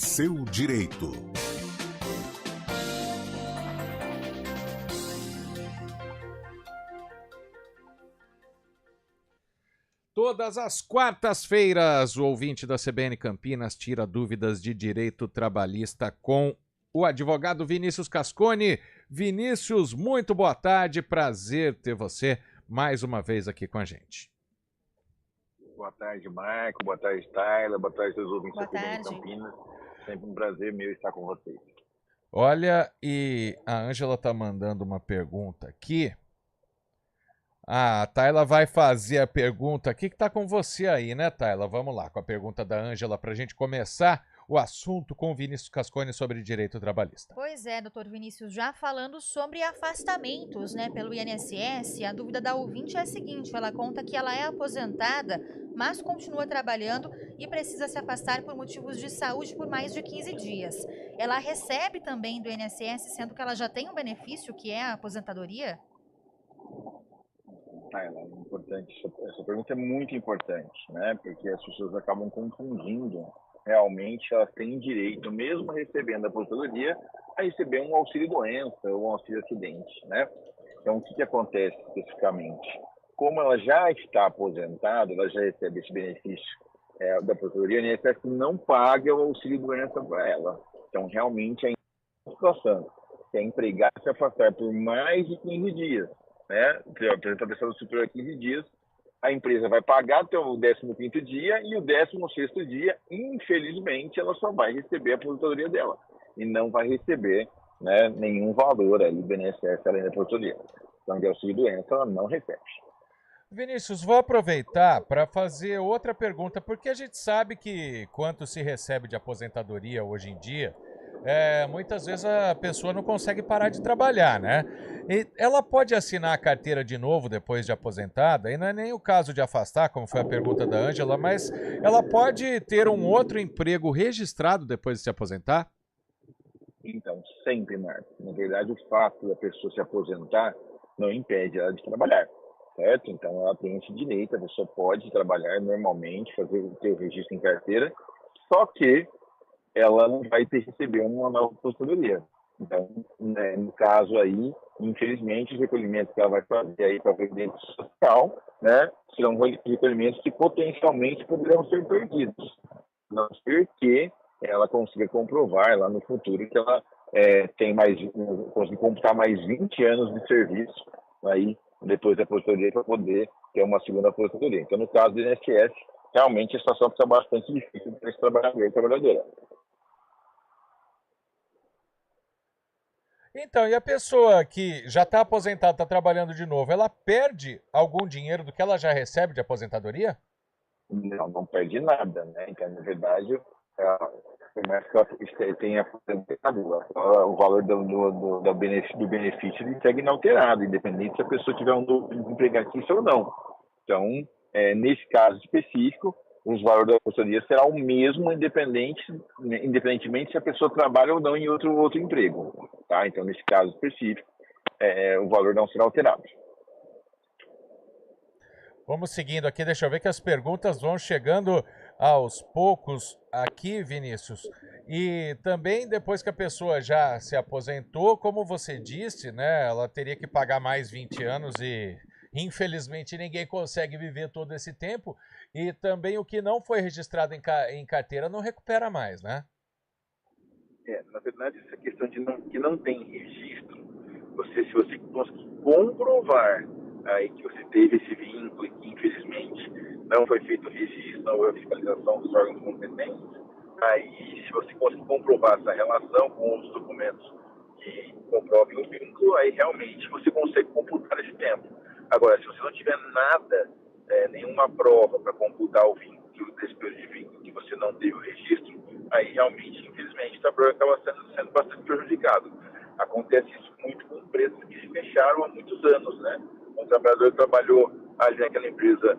seu direito. Todas as quartas-feiras, o ouvinte da CBN Campinas tira dúvidas de direito trabalhista com o advogado Vinícius Cascone. Vinícius, muito boa tarde, prazer ter você mais uma vez aqui com a gente. Boa tarde, Marco, boa tarde, Tayla, boa tarde a todos os ouvintes da CBN Campinas. Sempre um prazer meu estar com vocês. Olha, e a Ângela tá mandando uma pergunta aqui. A Tayla vai fazer a pergunta aqui que tá com você aí, né, Tayla? Vamos lá com a pergunta da Ângela para a gente começar o assunto com o Vinícius Cascone sobre direito trabalhista. Pois é, doutor Vinícius, já falando sobre afastamentos, né, pelo INSS, a dúvida da ouvinte é a seguinte, ela conta que ela é aposentada, mas continua trabalhando e precisa se afastar por motivos de saúde por mais de 15 dias. Ela recebe também do INSS, sendo que ela já tem um benefício, que é a aposentadoria? Essa pergunta é muito importante, né? Porque as pessoas acabam confundindo. Realmente elas têm direito, mesmo recebendo a aposentadoria, a receber um auxílio-doença ou um auxílio-acidente, né? Então, o que acontece especificamente? Como ela já está aposentada, ela já recebe esse benefício da aposentadoria, o INSS não paga o auxílio-doença para ela. Então, realmente, é a situação que a empregada se afastar por mais de 15 dias, né? Apresentar prestação superior a 15 dias, a empresa vai pagar até o 15º dia e o 16º dia, infelizmente, ela só vai receber a aposentadoria dela e não vai receber, né, nenhum valor aí do INSS além da aposentadoria. Então, de auxílio-doença, ela não recebe. Vinícius, vou aproveitar para fazer outra pergunta, porque a gente sabe que quanto se recebe de aposentadoria hoje em dia, muitas vezes a pessoa não consegue parar de trabalhar, né? E ela pode assinar a carteira de novo depois de aposentada, e não é nem o caso de afastar, como foi a pergunta da Ângela, mas ela pode ter um outro emprego registrado depois de se aposentar? Então, sempre, Marco. Na verdade, o fato da pessoa se aposentar não impede ela de trabalhar, certo? Então, ela tem esse direito, a pessoa pode trabalhar normalmente, ter o registro em carteira, só que ela não vai receber uma nova aposentadoria. Então, né, no caso aí, infelizmente, os recolhimentos que ela vai fazer aí para a Previdência Social, né, serão recolhimentos que potencialmente poderão ser perdidos. A não ser que ela consiga comprovar lá no futuro que ela conseguir computar mais 20 anos de serviço aí, depois da aposentadoria, para poder ter uma segunda aposentadoria. Então, no caso do INSS, realmente a situação fica bastante difícil para esse trabalhador e trabalhadora. Então, e a pessoa que já está aposentada, está trabalhando de novo, ela perde algum dinheiro do que ela já recebe de aposentadoria? Não perde nada, né? Então, na verdade, por mais que ela tenha aposentado, o valor do benefício ele segue inalterado, independente se a pessoa tiver um novo empregatício ou não. Então, nesse caso específico, os valores da aposentadoria será o mesmo, independentemente se a pessoa trabalha ou não em outro emprego. Tá? Então, nesse caso específico, o valor não será alterado. Vamos seguindo aqui, deixa eu ver que as perguntas vão chegando aos poucos aqui, Vinícius. E também depois que a pessoa já se aposentou, como você disse, né, ela teria que pagar mais 20 anos e infelizmente ninguém consegue viver todo esse tempo. E também o que não foi registrado em carteira não recupera mais, né? Na verdade, essa questão de que não tem registro, se você conseguir comprovar aí que você teve esse vínculo e que infelizmente não foi feito o registro, não houve a fiscalização dos órgãos competentes, aí se você conseguir comprovar essa relação com os documentos que comprovem o vínculo, aí realmente você consegue computar esse tempo. Agora, se você não tiver nada, nenhuma prova para computar o vínculo, desse período de vínculo que você não teve o registro, aí realmente, infelizmente, o trabalhador acaba sendo bastante prejudicado. Acontece isso muito com empresas que se fecharam há muitos anos, né? Um trabalhador trabalhou ali naquela empresa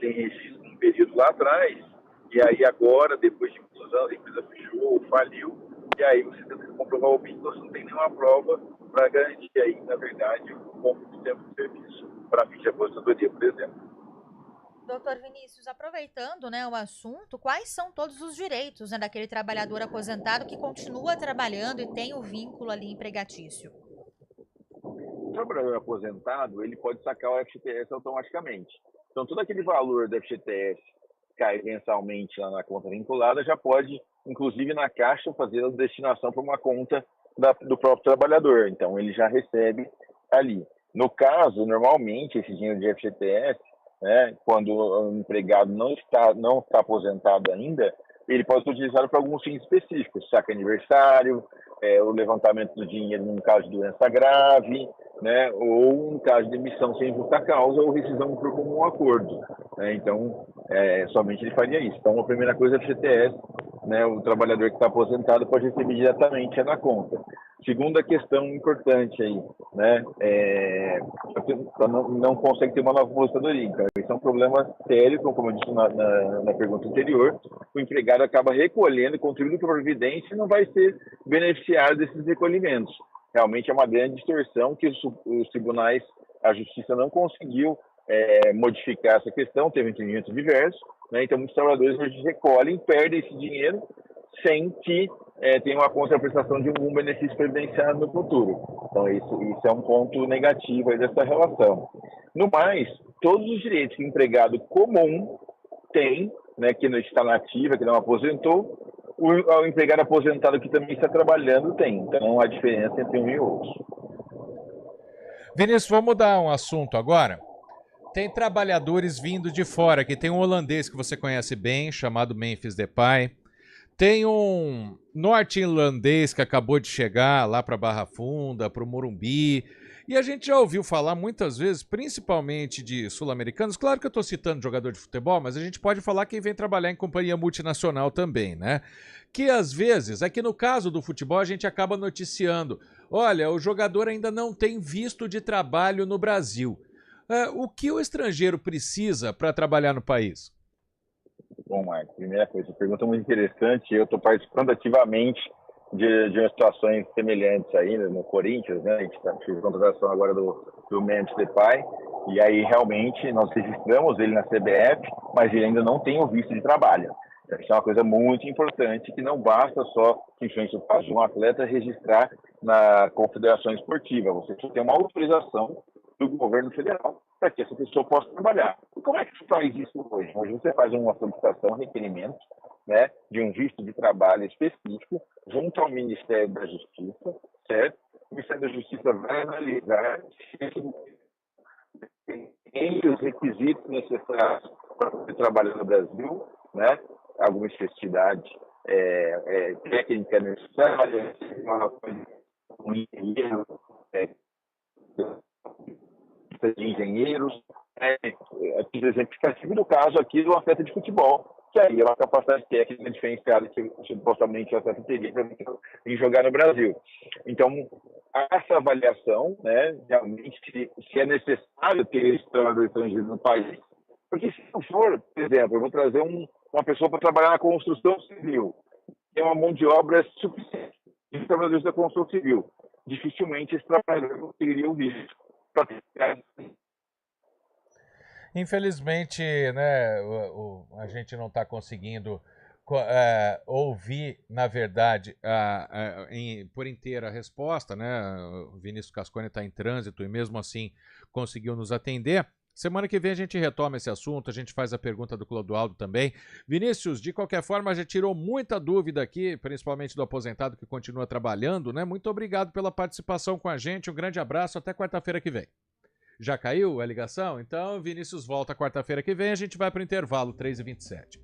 sem registro um período lá atrás, e aí agora, depois de muitos anos, a empresa fechou, faliu, e aí você tem que comprovar o vínculo, você não tem nenhuma prova para garantir aí, na verdade, o pouco de tempo de serviço para fins de aposentadoria, por exemplo. Doutor Vinícius, aproveitando, né, o assunto, quais são todos os direitos, né, daquele trabalhador aposentado que continua trabalhando e tem o vínculo ali empregatício? O trabalhador aposentado, ele pode sacar o FGTS automaticamente. Então, todo aquele valor do FGTS que cai mensalmente lá na conta vinculada já pode, inclusive na Caixa, fazer a destinação para uma conta do próprio trabalhador. Então, ele já recebe ali. No caso, normalmente, esse dinheiro de FGTS, né, quando o empregado não está aposentado ainda, ele pode ser utilizado para alguns fins específicos, saque aniversário, o levantamento do dinheiro num caso de doença grave, né, ou em caso de demissão sem justa causa ou rescisão por comum acordo. Né, então, somente ele faria isso. Então, a primeira coisa é o FGTS, né, o trabalhador que está aposentado pode receber diretamente na conta. Segunda questão importante aí, né, não consegue ter uma nova aposentadoria. Então, isso é um problema sério, como eu disse na pergunta anterior. O empregado acaba recolhendo, contribuindo para a Previdência e não vai ser beneficiário desses recolhimentos. Realmente é uma grande distorção que os tribunais, a Justiça não conseguiu modificar essa questão, teve entendimentos diversos, né? Então muitos trabalhadores hoje recolhem, perdem esse dinheiro sem que tenham a contraprestação de algum benefício previdenciário no futuro. Então isso é um ponto negativo aí dessa relação. No mais, todos os direitos que o empregado comum tem, né, que não está na ativa, que não aposentou, o empregado aposentado que também está trabalhando tem. Então, a diferença entre um e outro. Vinícius, vamos mudar um assunto agora. Tem trabalhadores vindo de fora, que tem um holandês que você conhece bem, chamado Memphis Depay. Tem um norte-irlandês que acabou de chegar lá para Barra Funda, para o Morumbi. E a gente já ouviu falar muitas vezes, principalmente de sul-americanos. Claro que eu estou citando jogador de futebol, mas a gente pode falar quem vem trabalhar em companhia multinacional também, né? Que às vezes, aqui no caso do futebol, a gente acaba noticiando: olha, o jogador ainda não tem visto de trabalho no Brasil. O que o estrangeiro precisa para trabalhar no país? Bom, Marcos, primeira coisa, pergunta muito interessante. Eu estou participando ativamente de situações semelhantes aí no Corinthians, né? A gente fez a contratação agora do Memphis Depay, e aí realmente nós registramos ele na CBF, mas ele ainda não tem o visto de trabalho. Isso é uma coisa muito importante, que não basta só, simplesmente o caso de um atleta, registrar na Confederação Esportiva. Você precisa ter uma autorização do governo federal para que essa pessoa possa trabalhar. E como é que se faz isso hoje? Hoje você faz uma solicitação, um requerimento, né, de um visto de trabalho específico junto ao Ministério da Justiça, certo? O Ministério da Justiça vai analisar entre os requisitos necessários para poder trabalhar no Brasil, né? Alguma especificidade técnica necessária, um engenheiro, de engenheiros, exemplificativo do caso aqui do atleta de futebol, que aí é uma capacidade técnica diferenciada que supostamente o atleta teria em jogar no Brasil. Então, essa avaliação, né, realmente, se é necessário ter esse trabalhador estrangeiro no país, porque se não for, por exemplo, eu vou trazer uma pessoa para trabalhar na construção civil, tem uma mão de obra suficiente de trabalhadores da construção civil, dificilmente esse trabalhador conseguiria o visto. Infelizmente, né, a gente não está conseguindo ouvir, na verdade, por inteira a resposta, né? O Vinícius Cascone está em trânsito e mesmo assim conseguiu nos atender. Semana que vem a gente retoma esse assunto, a gente faz a pergunta do Clodoaldo também. Vinícius, de qualquer forma, já tirou muita dúvida aqui, principalmente do aposentado que continua trabalhando, né? Muito obrigado pela participação com a gente, um grande abraço, até quarta-feira que vem. Já caiu a ligação? Então, Vinícius volta quarta-feira que vem, a gente vai para o intervalo, 3h27.